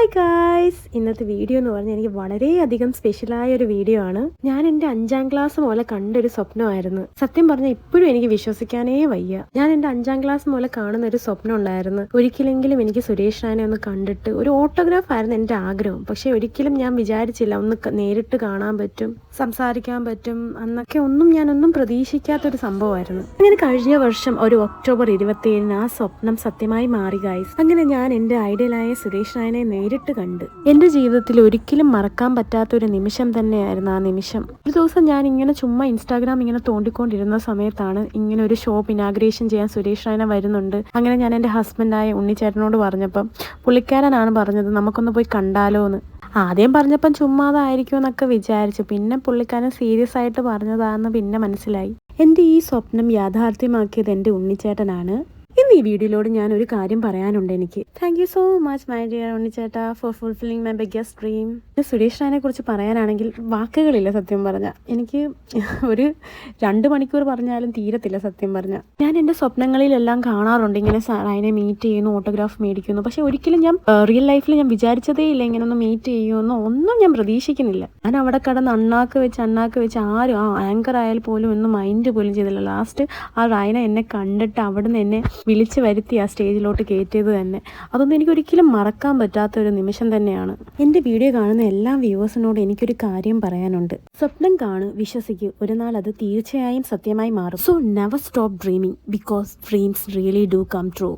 Hi guys, ഇന്നത്തെ video എന്ന് പറഞ്ഞാൽ എനിക്ക് വളരെയധികം സ്പെഷ്യലായ ഒരു വീഡിയോ ആണ്. ഞാൻ എൻ്റെ 5ാം ക്ലാസ് മുതൽ കണ്ടൊരു സ്വപ്നമായിരുന്നു. സത്യം പറഞ്ഞാൽ ഇപ്പോഴും എനിക്ക് വിശ്വസിക്കാനേ വയ്യ. ഞാൻ എൻ്റെ 5ാം ക്ലാസ് മുതൽ കാണുന്ന ഒരു സ്വപ്നം ഉണ്ടായിരുന്നു. ഒരിക്കലെങ്കിലും എനിക്ക് സുരേഷ് റായനെ ഒന്ന് കണ്ടിട്ട് ഒരു ഓട്ടോഗ്രാഫ് ആയിരുന്നു എൻ്റെ ആഗ്രഹം. പക്ഷെ ഒരിക്കലും ഞാൻ വിചാരിച്ചില്ല ഒന്ന് നേരിട്ട് കാണാൻ പറ്റും, സംസാരിക്കാൻ പറ്റും. അന്നൊക്കെ ഞാനൊന്നും പ്രതീക്ഷിക്കാത്തൊരു സംഭവമായിരുന്നു. അങ്ങനെ കഴിഞ്ഞ വർഷം ഒരു ഒക്ടോബർ 27 ആ സ്വപ്നം സത്യമായി മാറി ഗായ്സ്. അങ്ങനെ ഞാൻ എൻ്റെ ഐഡിയലായ സുരേഷ് റായനെ നേരിട്ട് കണ്ട് എൻ്റെ ജീവിതത്തിൽ ഒരിക്കലും മറക്കാൻ പറ്റാത്തൊരു നിമിഷം തന്നെയായിരുന്നു ആ നിമിഷം. ഒരു ദിവസം ഞാൻ ഇങ്ങനെ ചുമ്മാ ഇൻസ്റ്റാഗ്രാം ഇങ്ങനെ തോണ്ടിക്കൊണ്ടിരുന്ന സമയത്താണ് ഇങ്ങനെ ഒരു ഷോപ്പ് ഇനാഗ്രേഷൻ ചെയ്യാൻ സുരേഷ് റായന വരുന്നുണ്ട്. അങ്ങനെ ഞാൻ എൻ്റെ ഹസ്ബൻഡായ ഉണ്ണിച്ചേട്ടനോട് പറഞ്ഞപ്പം പുള്ളിക്കാരനാണ് പറഞ്ഞത് നമുക്കൊന്ന് പോയി കണ്ടാലോ എന്ന്. ആദ്യം പറഞ്ഞപ്പം ചുമ്മാതായിരിക്കും എന്നൊക്കെ വിചാരിച്ചു. പിന്നെ പുള്ളിക്കാരൻ സീരിയസ് ആയിട്ട് പറഞ്ഞതാണെന്ന് പിന്നെ മനസ്സിലായി. എൻ്റെ ഈ സ്വപ്നം യാഥാർത്ഥ്യമാക്കിയത് എൻ്റെ ഉണ്ണിച്ചേട്ടനാണ്. ഇന്ന് ഈ വീഡിയോയിലൂടെ ഞാൻ ഒരു കാര്യം പറയാനുണ്ട്. എനിക്ക് thank you so much my dear ഉണ്ണിച്ചേട്ടാ for fulfilling my biggest dream. Suresh റായനെ കുറിച്ച് പറയാനാണെങ്കിൽ വാക്കുകളില്ല. സത്യം പറഞ്ഞാൽ എനിക്ക് ഒരു 2 മണിക്കൂർ പറഞ്ഞാലും തീരത്തില്ല. സത്യം പറഞ്ഞാൽ ഞാൻ എൻ്റെ സ്വപ്നങ്ങളിലെല്ലാം കാണാറുണ്ട് ഇങ്ങനെ റായനെ മീറ്റ് ചെയ്യുന്നു, ഓട്ടോഗ്രാഫ് മേടിക്കുന്നു. പക്ഷെ ഒരിക്കലും ഞാൻ റിയൽ ലൈഫിൽ ഞാൻ വിചാരിച്ചതേ ഇല്ല ഇങ്ങനെ ഒന്ന് മീറ്റ് ചെയ്യുമെന്നോ ഒന്നും ഞാൻ പ്രതീക്ഷിക്കുന്നില്ല. ഞാൻ അവിടെ കിടന്ന് അണ്ണാക്ക് വെച്ച് ആരും ആങ്കർ ആയാൽ പോലും ഒന്നും മൈൻഡ് പോലും ചെയ്തില്ല. ലാസ്റ്റ് ആ റായന എന്നെ കണ്ടിട്ട് അവിടുന്ന് എന്നെ വിളിച്ച് വരുത്തി ആ സ്റ്റേജിലോട്ട് കയറ്റിയത് തന്നെ അതൊന്നും എനിക്ക് ഒരിക്കലും മറക്കാൻ പറ്റാത്തൊരു നിമിഷം തന്നെയാണ്. എൻ്റെ വീഡിയോ കാണുന്ന എല്ലാ വ്യൂവേഴ്സിനോട് എനിക്കൊരു കാര്യം പറയാനുണ്ട്. സ്വപ്നം കാണൂ, വിശ്വസിക്കൂ, ഒരു നാൾ അത് തീർച്ചയായും സത്യമായി മാറും. So never stop dreaming because dreams really do come true.